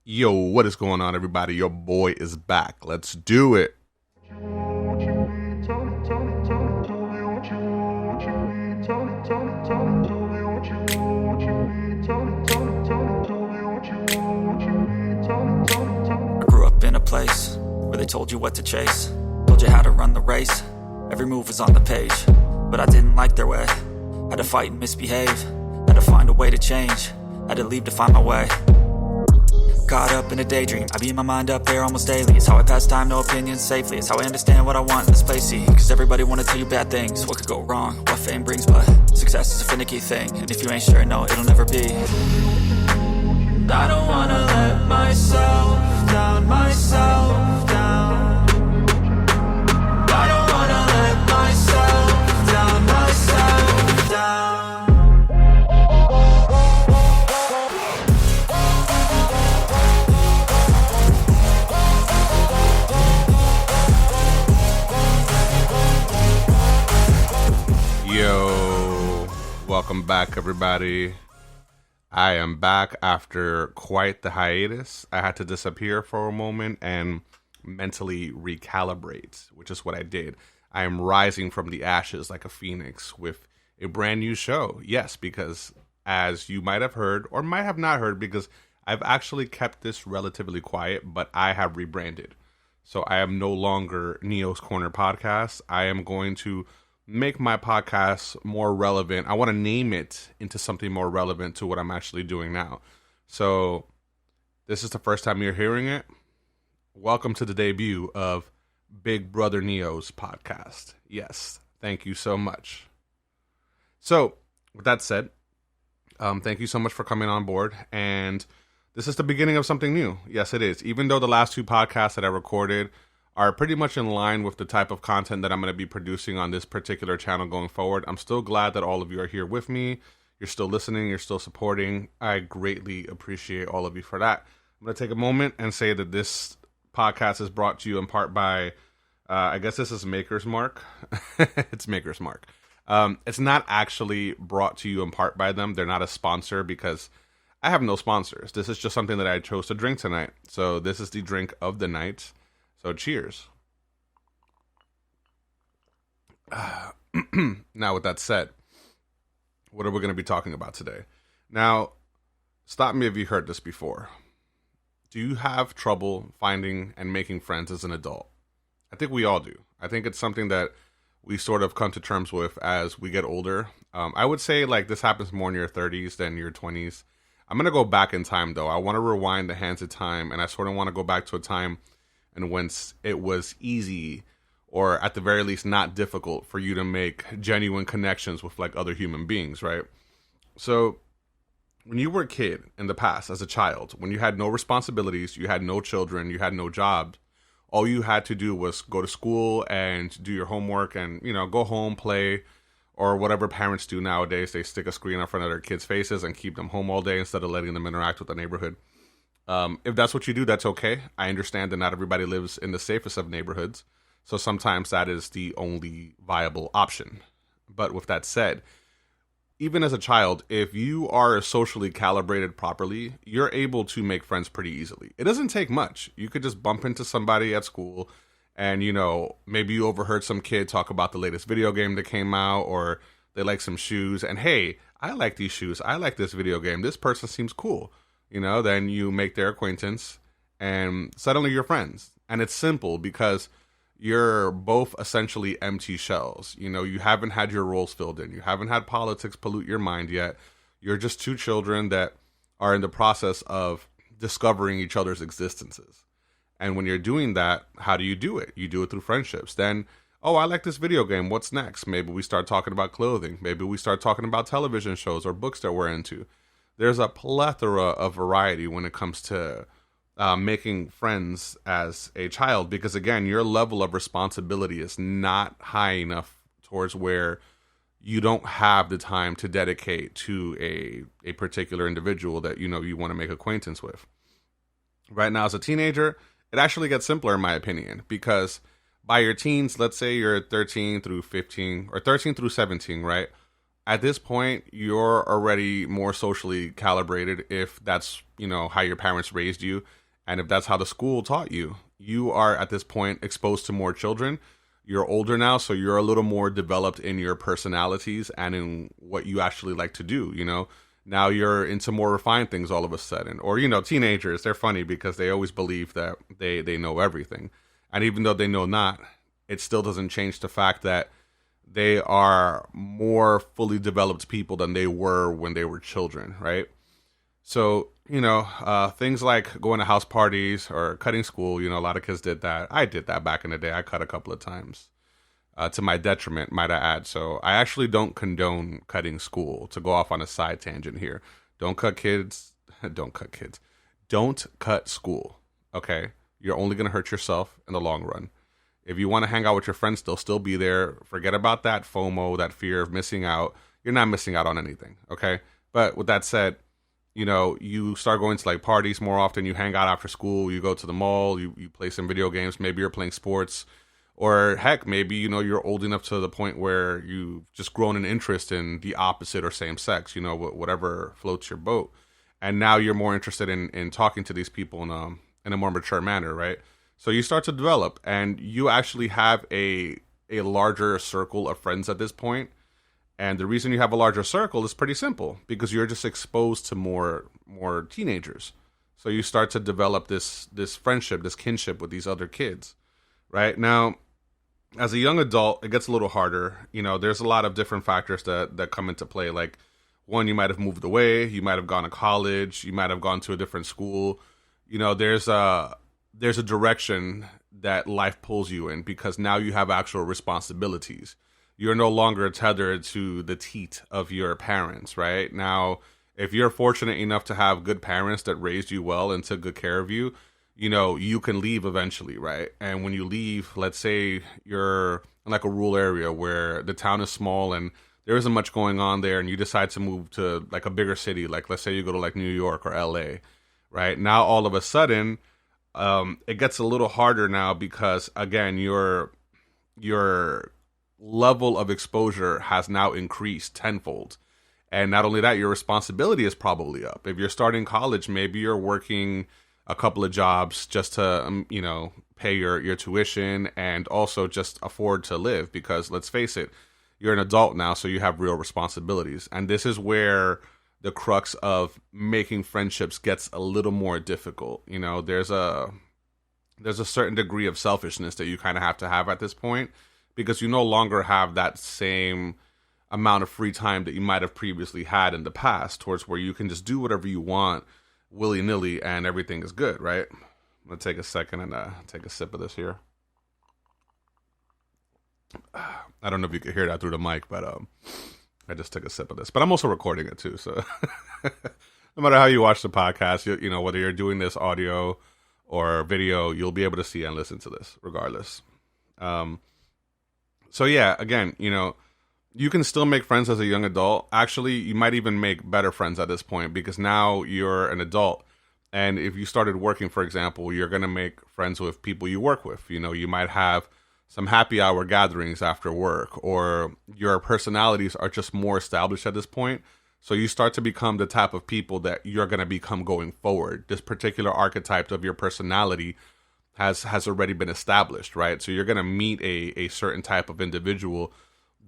Yo, what is going on, everybody? Your boy is back. Let's do it. I grew up in a place where they told you what to chase, told you how to run the race. Every move was on the page, but I didn't like their way. Had to fight and misbehave, had to find a way to change, had to leave to find my way. Caught up in a daydream, I beat my mind up there almost daily. It's how I pass time, no opinions safely. It's how I understand what I want in this place, see. Cause everybody wanna tell you bad things, what could go wrong, what fame brings. But success is a finicky thing, and if you ain't sure, no, it'll never be. I don't wanna let myself down, myself down. I don't wanna let myself down, myself down. Yo, welcome back, everybody. I am back after quite the hiatus. I had to disappear for a moment and mentally recalibrate, which is what I did. I am rising from the ashes like a phoenix with a brand new show. Yes, because as you might have heard or might have not heard, because I've actually kept this relatively quiet, but I have rebranded. So I am no longer Neo's Corner Podcast. I am going to make my podcast more relevant. I want to name it into something more relevant to what I'm actually doing now. So this is the first time you're hearing it. Welcome to the debut of Big Brother Neo's podcast. Yes, thank you so much. So with that said, thank you so much for coming on board. And this is the beginning of something new. Yes, it is. Even though the last two podcasts that I recorded are pretty much in line with the type of content that I'm going to be producing on this particular channel going forward, I'm still glad that all of you are here with me. You're still listening. You're still supporting. I greatly appreciate all of you for that. I'm going to take a moment and say that this podcast is brought to you in part by, I guess this is Maker's Mark. It's Maker's Mark. It's not actually brought to you in part by them. They're not a sponsor because I have no sponsors. This is just something that I chose to drink tonight. So this is the drink of the night. So cheers. Now, with that said, what are we going to be talking about today? Now, stop me if you heard this before. Do you have trouble finding and making friends as an adult? I think we all do. I think it's something that we sort of come to terms with as we get older. I would say like this happens more in your 30s than your 20s. I'm going to go back in time, though. I want to rewind the hands of time, and I sort of want to go back to a time and whence it was easy, or at the very least not difficult, for you to make genuine connections with like other human beings, right? So when you were a kid in the past, as a child, when you had no responsibilities, you had no children, you had no job, all you had to do was go to school and do your homework and, you know, go home, play, or whatever parents do nowadays. They stick a screen in front of their kids' faces and keep them home all day instead of letting them interact with the neighborhood. If that's what you do, that's okay. I understand that not everybody lives in the safest of neighborhoods, so sometimes that is the only viable option. But with that said, even as a child, if you are socially calibrated properly, you're able to make friends pretty easily. It doesn't take much. You could just bump into somebody at school and, you know, maybe you overheard some kid talk about the latest video game that came out, or they like some shoes, and hey, I like these shoes. I like this video game. This person seems cool. You know, then you make their acquaintance and suddenly you're friends. And it's simple because you're both essentially empty shells. You know, you haven't had your roles filled in. You haven't had politics pollute your mind yet. You're just two children that are in the process of discovering each other's existences. And when you're doing that, how do you do it? You do it through friendships. Then, oh, I like this video game. What's next? Maybe we start talking about clothing. Maybe we start talking about television shows or books that we're into. There's a plethora of variety when it comes to making friends as a child, because again, your level of responsibility is not high enough towards where you don't have the time to dedicate to a particular individual that you know you want to make acquaintance with. Right now, as a teenager, it actually gets simpler in my opinion, because by your teens, let's say you're 13 through 15 or 13 through 17, right? at this point, you're already more socially calibrated if that's, how your parents raised you. And if that's how the school taught you, you are at this point exposed to more children. You're older now, so you're a little more developed in your personalities and in what you actually like to do, Now you're into more refined things all of a sudden. Or, teenagers, they're funny because they always believe that they know everything. And even though they know not, it still doesn't change the fact that they are more fully developed people than they were when they were children, right? So, things like going to house parties or cutting school, a lot of kids did that. I did that back in the day. I cut a couple of times. To my detriment, might I add. So I actually don't condone cutting school, to go off on a side tangent here. Don't cut kids. Don't cut kids. Don't cut school, okay? You're only going to hurt yourself in the long run. If you want to hang out with your friends, they'll still be there. Forget about that FOMO, that fear of missing out. You're not missing out on anything, okay? But with that said, you start going to like parties more often. You hang out after school. You go to the mall. You play some video games. Maybe you're playing sports. Or heck, maybe, you're old enough to the point where you've just grown an interest in the opposite or same sex, whatever floats your boat. And now you're more interested in talking to these people in a more mature manner, right? So you start to develop, and you actually have a larger circle of friends at this point. And the reason you have a larger circle is pretty simple, because you're just exposed to more teenagers. So you start to develop this friendship, this kinship with these other kids, right? Now, as a young adult, it gets a little harder. There's a lot of different factors that come into play. Like, one, you might have moved away, you might have gone to college, you might have gone to a different school. There's a direction that life pulls you in, because now you have actual responsibilities. You're no longer tethered to the teat of your parents, right? Now, if you're fortunate enough to have good parents that raised you well and took good care of you, you can leave eventually, right? And when you leave, let's say you're in like a rural area where the town is small and there isn't much going on there, and you decide to move to like a bigger city, like let's say you go to like New York or LA, right? Now, all of a sudden, it gets a little harder now, because again, your level of exposure has now increased tenfold. And not only that, your responsibility is probably up. If you're starting college, maybe you're working a couple of jobs just to, pay your tuition and also just afford to live, because let's face it, you're an adult now, so you have real responsibilities. And this is where the crux of making friendships gets a little more difficult. There's a certain degree of selfishness that you kind of have to have at this point, because you no longer have that same amount of free time that you might have previously had in the past, towards where you can just do whatever you want willy-nilly and everything is good, right? I'm going to take a second and take a sip of this here. I don't know if you could hear that through the mic, but I just took a sip of this. But I'm also recording it too, so no matter how you watch the podcast, whether you're doing this audio or video, you'll be able to see and listen to this regardless. So yeah, again, you can still make friends as a young adult. Actually, you might even make better friends at this point, because now you're an adult. And if you started working, for example, you're going to make friends with people you work with. You might have some happy hour gatherings after work, or your personalities are just more established at this point. So you start to become the type of people that you're going to become going forward. This particular archetype of your personality has already been established, right? So you're going to meet a certain type of individual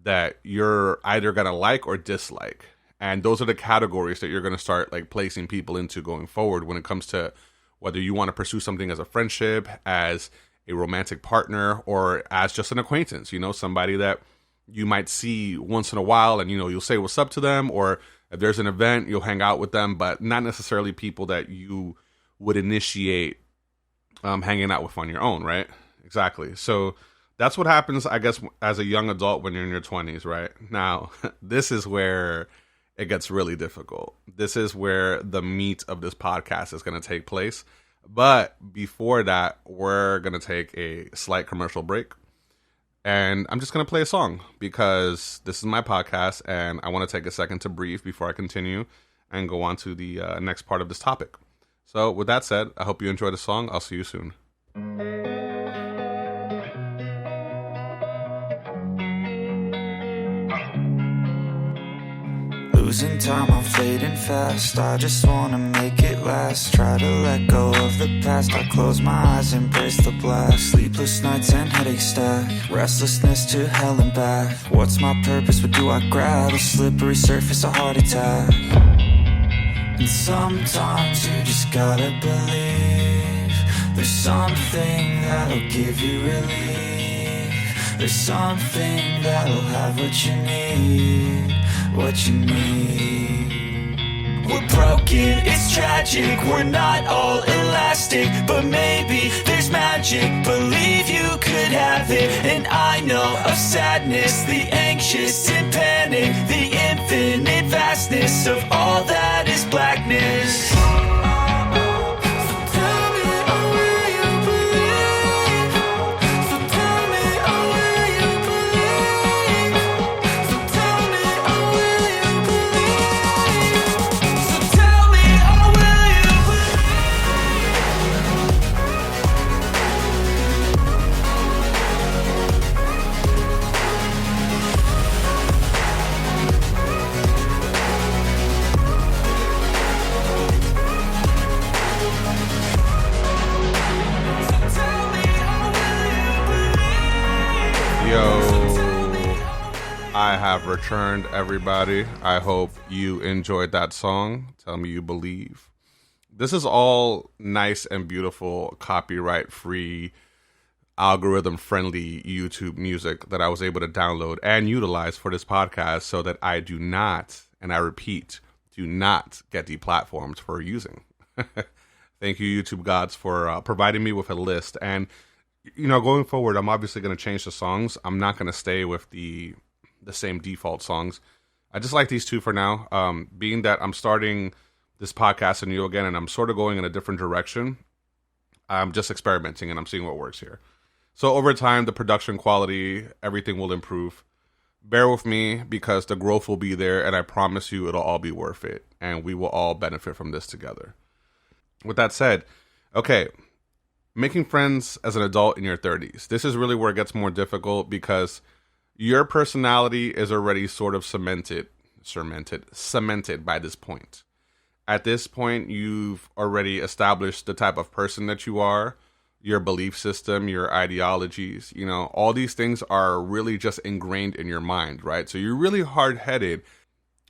that you're either going to like or dislike. And those are the categories that you're going to start like placing people into going forward when it comes to whether you want to pursue something as a friendship, as a romantic partner, or as just an acquaintance, somebody that you might see once in a while and, you'll say what's up to them, or if there's an event, you'll hang out with them, but not necessarily people that you would initiate hanging out with on your own, right? Exactly. So that's what happens, I guess, as a young adult when you're in your 20s, right? Now, this is where it gets really difficult. This is where the meat of this podcast is going to take place. But before that, we're going to take a slight commercial break. And I'm just going to play a song, because this is my podcast and I want to take a second to breathe before I continue and go on to the next part of this topic. So with that said, I hope you enjoy the song. I'll see you soon. losing time, I'm fading fast. I just wanna make it last. Try to let go of the past. I close my eyes, embrace the blast. Sleepless nights and headaches stack. Restlessness to hell and back. What's my purpose? What do I grab? A slippery surface, a heart attack. And sometimes you just gotta believe there's something that'll give you relief. There's something that'll have what you need, what you need. We're broken, it's tragic, we're not all elastic, but maybe there's magic, believe you could have it. And I know of sadness, the anxious and panic, the infinite vastness of all that is blackness. I have returned, everybody. I hope you enjoyed that song. Tell me you believe. This is all nice and beautiful, copyright-free, algorithm-friendly YouTube music that I was able to download and utilize for this podcast so that I do not, and I repeat, do not get deplatformed for using. Thank you, YouTube gods, for providing me with a list. And, you know, going forward, I'm obviously going to change the songs. I'm not going to stay with the same default songs. I just like these two for now. Being that I'm starting this podcast anew again and I'm sort of going in a different direction, I'm just experimenting and I'm seeing what works here. So over time, the production quality, everything will improve. Bear with me because the growth will be there and I promise you it'll all be worth it and we will all benefit from this together. With that said, okay, making friends as an adult in your 30s. This is really where it gets more difficult because your personality is already sort of cemented by this point. At this point, you've already established the type of person that you are, your belief system, your ideologies, you know, all these things are really just ingrained in your mind, right? So you're really hard-headed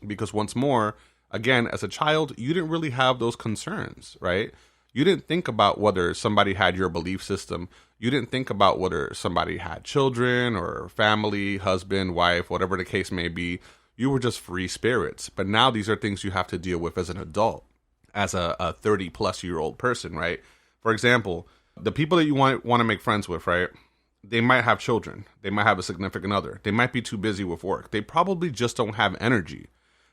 because once more, again, as a child, you didn't really have those concerns, right? You didn't think about whether somebody had your belief system. You didn't think about whether somebody had children or family, husband, wife, whatever the case may be. You were just free spirits. But now these are things you have to deal with as an adult, as a 30-plus-year-old person, right? For example, the people that you want to make friends with, right? They might have children. They might have a significant other. They might be too busy with work. They probably just don't have energy.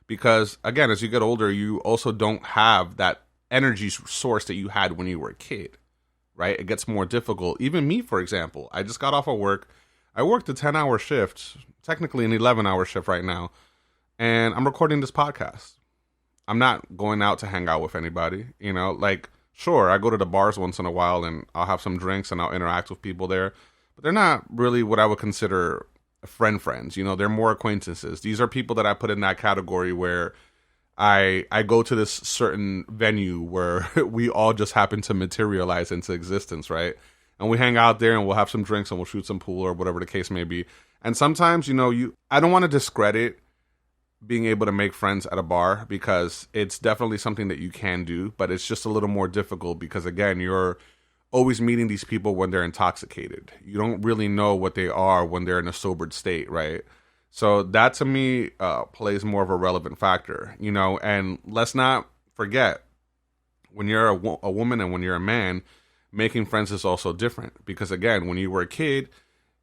Because, again, as you get older, you also don't have that energy source that you had when you were a kid, right? It gets more difficult. Even me, for example, I just got off of work. I worked a 10-hour shift, technically an 11-hour shift right now, and I'm recording this podcast. I'm not going out to hang out with anybody, you know, like, sure, I go to the bars once in a while and I'll have some drinks and I'll interact with people there, but they're not really what I would consider friends, you know, they're more acquaintances. These are people that I put in that category where I go to this certain venue where we all just happen to materialize into existence, right? And we hang out there and we'll have some drinks and we'll shoot some pool or whatever the case may be. And sometimes, you know, I don't want to discredit being able to make friends at a bar because it's definitely something that you can do, but it's just a little more difficult because, again, you're always meeting these people when they're intoxicated. You don't really know what they are when they're in a sobered state, right? So that to me plays more of a relevant factor, you know, and let's not forget when you're a woman and when you're a man, making friends is also different because, again, when you were a kid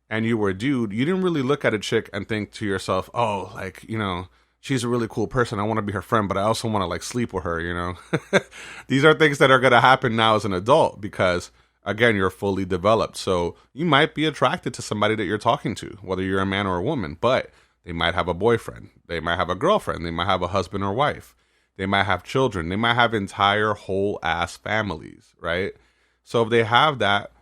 and you were a dude, you didn't really look at a chick and think to yourself, oh, like, you know, she's a really cool person. I want to be her friend, but I also want to like sleep with her, you know. These are things that are going to happen now as an adult because, again, you're fully developed. So you might be attracted to somebody that you're talking to, whether you're a man or a woman, but they might have a boyfriend. They might have a girlfriend. They might have a husband or wife. They might have children. They might have entire whole ass families, right? So if they have that,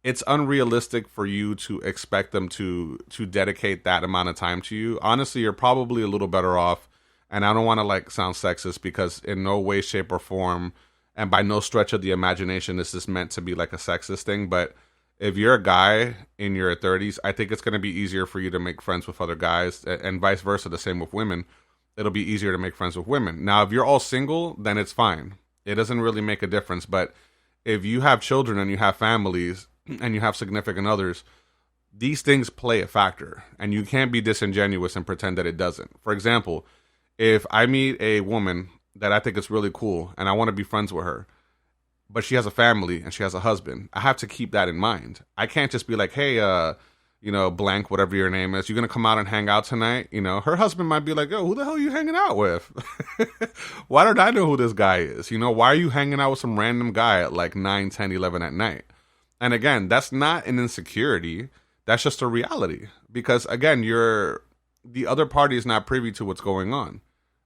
it's unrealistic for you to expect them to dedicate that amount of time to you. Honestly, you're probably a little better off And I don't want to like sound sexist, because in no way, shape, or form, and by no stretch of the imagination, this is meant to be like a sexist thing. But if you're a guy in your 30s, I think it's going to be easier for you to make friends with other guys, and vice versa. The same with women. It'll be easier to make friends with women. Now, if you're all single, then it's fine. It doesn't really make a difference. But if you have children and you have families and you have significant others, these things play a factor, and you can't be disingenuous and pretend that it doesn't. For example, if I meet a woman that I think is really cool and I want to be friends with her, but she has a family and she has a husband, I have to keep that in mind. I can't just be like, hey, blank, whatever your name is, you're going to come out and hang out tonight? Her husband might be like, oh, who the hell are you hanging out with? Why don't I know who this guy is? Why are you hanging out with some random guy at like 9, 10, 11 at night? And again, that's not an insecurity. That's just a reality. Because again, the other party is not privy to what's going on,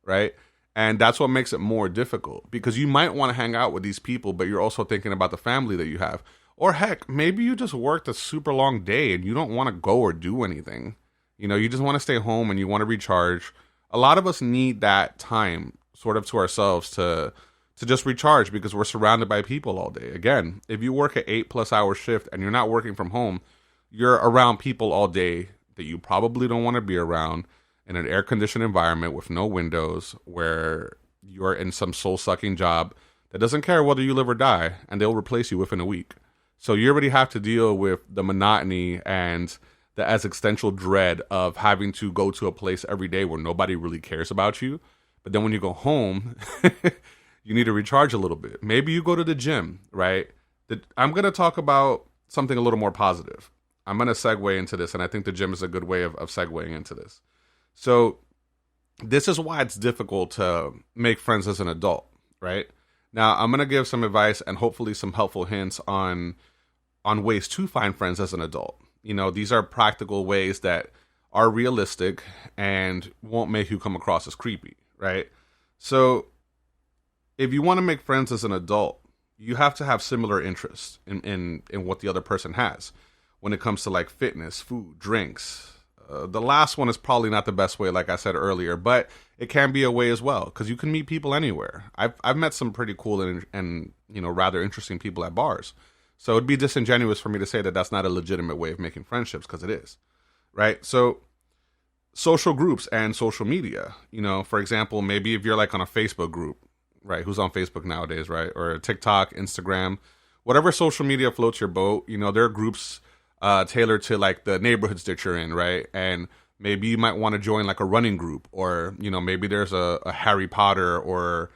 right? And that's what makes it more difficult, because you might want to hang out with these people, but you're also thinking about the family that you have. Or heck, maybe you just worked a super long day and you don't want to go or do anything. You just want to stay home and you want to recharge. A lot of us need that time sort of to ourselves to just recharge, because we're surrounded by people all day. Again, if you work an 8+ hour shift and you're not working from home, you're around people all day that you probably don't want to be around, in an air-conditioned environment with no windows, where you're in some soul-sucking job that doesn't care whether you live or die, and they'll replace you within a week. So you already have to deal with the monotony and the existential dread of having to go to a place every day where nobody really cares about you. But then when you go home, you need to recharge a little bit. Maybe you go to the gym, right? I'm going to talk about something a little more positive. I'm going to segue into this, and I think the gym is a good way of segueing into this. So this is why it's difficult to make friends as an adult, right? Now, I'm going to give some advice and hopefully some helpful hints on ways to find friends as an adult. These are practical ways that are realistic and won't make you come across as creepy, right? So if you want to make friends as an adult, you have to have similar interests in what the other person has when it comes to like fitness, food, drinks. The last one is probably not the best way, like I said earlier, but it can be a way as well, because you can meet people anywhere. I've met some pretty cool and rather interesting people at bars. So it'd be disingenuous for me to say that that's not a legitimate way of making friendships, because it is, right? So social groups and social media, for example, maybe if you're like on a Facebook group, right? Who's on Facebook nowadays, right? Or TikTok, Instagram, whatever social media floats your boat. There are groups tailored to like the neighborhoods that you're in, right? And maybe you might want to join like a running group, or maybe there's a Harry Potter or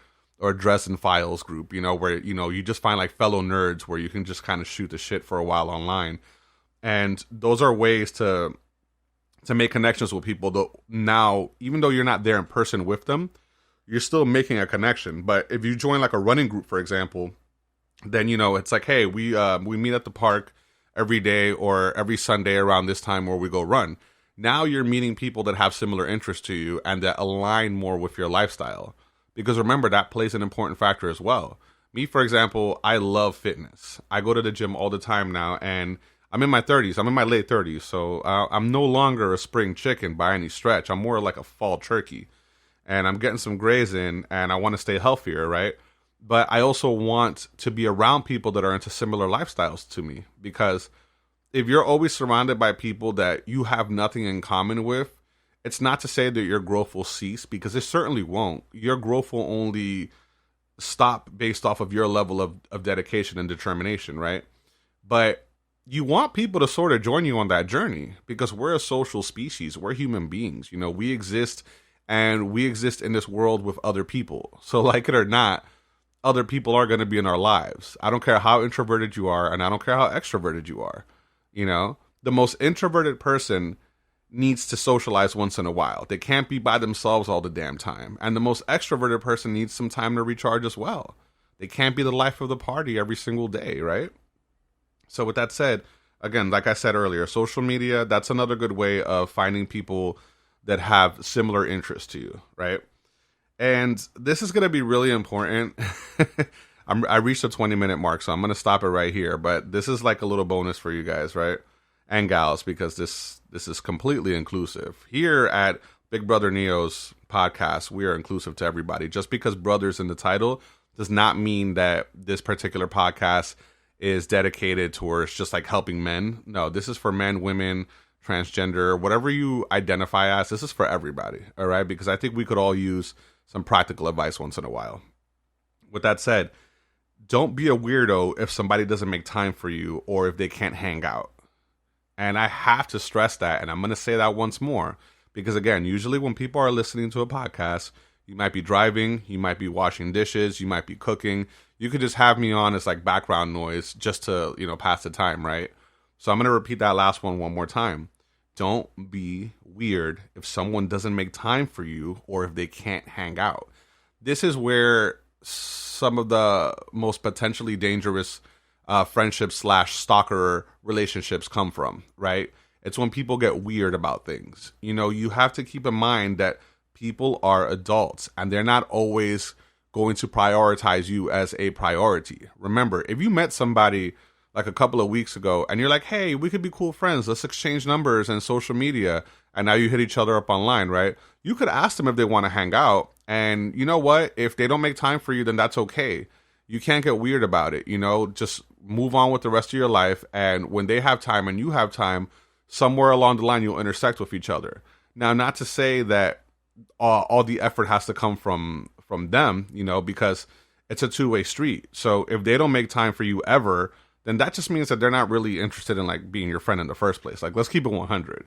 Dresden Files group, where you just find like fellow nerds where you can just kind of shoot the shit for a while online. And those are ways to make connections with people. Though now, even though you're not there in person with them, you're still making a connection. But if you join like a running group, for example, then it's like, hey, we meet at the park every day or every Sunday around this time where we go run. Now you're meeting people that have similar interests to you and that align more with your lifestyle. Because remember, that plays an important factor as well. Me, for example, I love fitness. I go to the gym all the time now, and I'm in my 30s. I'm in my late 30s, so I'm no longer a spring chicken by any stretch. I'm more like a fall turkey. And I'm getting some grays in, and I want to stay healthier, right? But I also want to be around people that are into similar lifestyles to me, because if you're always surrounded by people that you have nothing in common with, it's not to say that your growth will cease, because it certainly won't. Your growth will only stop based off of your level of dedication and determination, right? But you want people to sort of join you on that journey, because we're a social species. We're human beings. We exist, and we exist in this world with other people. So like it or not, other people are going to be in our lives. I don't care how introverted you are, and I don't care how extroverted you are. The most introverted person needs to socialize once in a while. They can't be by themselves all the damn time. And the most extroverted person needs some time to recharge as well. They can't be the life of the party every single day, right? So with that said, again, like I said earlier, social media, that's another good way of finding people that have similar interests to you, right? And this is going to be really important. I reached the 20-minute mark, so I'm going to stop it right here. But this is like a little bonus for you guys, right? And gals, because this is completely inclusive. Here at Big Brother Neo's podcast, we are inclusive to everybody. Just because brothers in the title does not mean that this particular podcast is dedicated towards just like helping men. No, this is for men, women, transgender, whatever you identify as. This is for everybody, all right? Because I think we could all use some practical advice once in a while. With that said, don't be a weirdo if somebody doesn't make time for you or if they can't hang out. And I have to stress that, and I'm going to say that once more, because again, usually when people are listening to a podcast, you might be driving, you might be washing dishes, you might be cooking. You could just have me on as like background noise just to, pass the time, right? So I'm going to repeat that last one more time. Don't be weird if someone doesn't make time for you or if they can't hang out. This is where some of the most potentially dangerous friendships / stalker relationships come from, right? It's when people get weird about things. You have to keep in mind that people are adults and they're not always going to prioritize you as a priority. Remember, if you met somebody like a couple of weeks ago and you're like, hey, we could be cool friends, let's exchange numbers and social media, and now you hit each other up online, right? You could ask them if they want to hang out, and you know what? If they don't make time for you, then that's okay. You can't get weird about it, just move on with the rest of your life, and when they have time and you have time, somewhere along the line you'll intersect with each other. Now, not to say that all the effort has to come from them, because it's a two-way street. So if they don't make time for you ever, then that just means that they're not really interested in like being your friend in the first place. Like, let's keep it 100,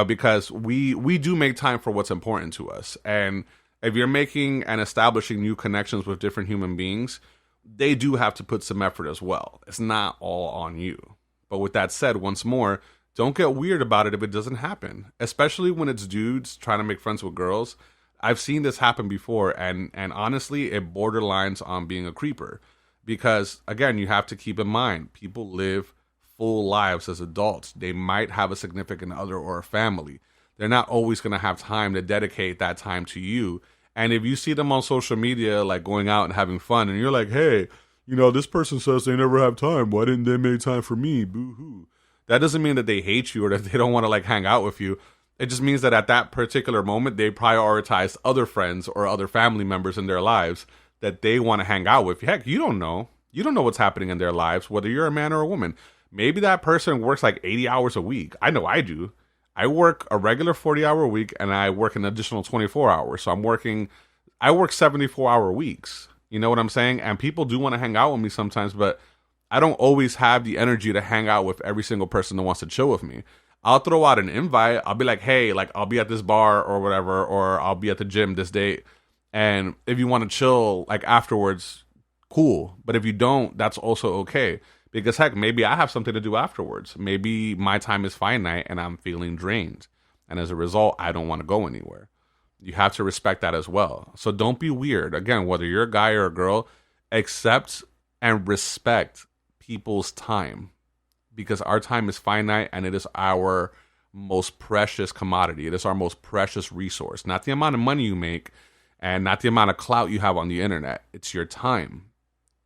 because we do make time for what's important to us. And if you're making and establishing new connections with different human beings, they do have to put some effort as well. It's not all on you. But with that said, once more, don't get weird about it if it doesn't happen, especially when it's dudes trying to make friends with girls. I've seen this happen before, and honestly, it borderlines on being a creeper. Because, again, you have to keep in mind, people live full lives as adults. They might have a significant other or a family. They're not always going to have time to dedicate that time to you. And if you see them on social media, like going out and having fun, and you're like, hey, this person says they never have time. Why didn't they make time for me? Boo-hoo. That doesn't mean that they hate you or that they don't want to like hang out with you. It just means that at that particular moment, they prioritize other friends or other family members in their lives that they want to hang out with. Heck, you don't know. You don't know what's happening in their lives, whether you're a man or a woman. Maybe that person works like 80 hours a week. I know I do. I work a regular 40-hour week and I work an additional 24 hours. So I work 74-hour weeks. You know what I'm saying? And people do want to hang out with me sometimes, but I don't always have the energy to hang out with every single person that wants to chill with me. I'll throw out an invite. I'll be like, hey, like I'll be at this bar or whatever, or I'll be at the gym this date. And if you want to chill like afterwards, cool. But if you don't, that's also okay. Because heck, maybe I have something to do afterwards. Maybe my time is finite and I'm feeling drained. And as a result, I don't want to go anywhere. You have to respect that as well. So don't be weird. Again, whether you're a guy or a girl, accept and respect people's time. Because our time is finite and it is our most precious commodity. It is our most precious resource. Not the amount of money you make and not the amount of clout you have on the internet. It's your time.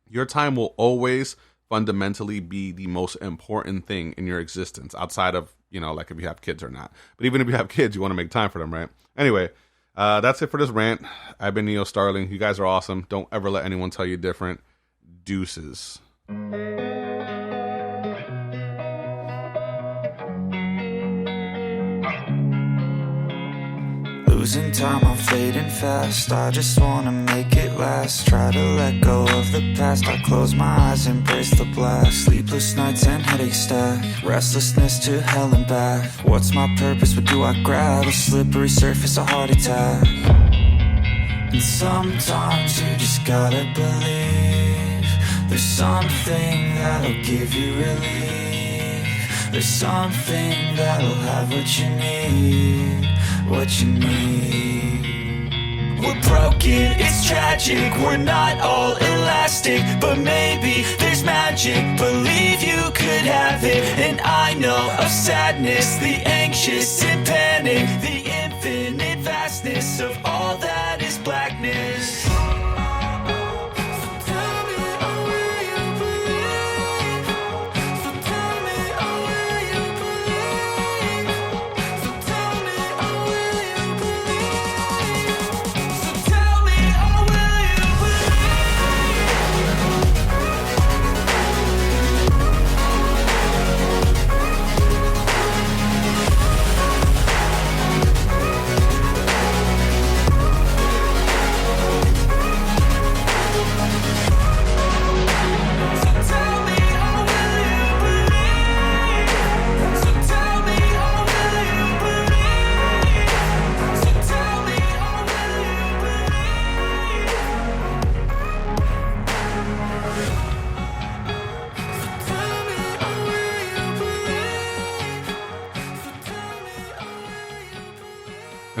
Your time will always fundamentally be the most important thing in your existence outside of, like if you have kids or not. But even if you have kids, you want to make time for them, right? Anyway, that's it for this rant. I've been Neo Starling. You guys are awesome. Don't ever let anyone tell you different. Deuces. Losing time, I'm fading fast. I just wanna make it last. Try to let go of the past. I close my eyes, embrace the blast. Sleepless nights and headache stack. Restlessness to hell and back. What's my purpose? What do I grab? A slippery surface, a heart attack. And sometimes you just gotta believe there's something that'll give you relief. There's something that'll have what you need. What you need. We're broken, it's tragic. We're not all elastic, but maybe there's magic. Believe you could have it. And I know of sadness, the anxious and panic, the infinite vastness of all that is blackness.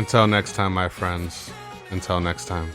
Until next time, my friends. Until next time.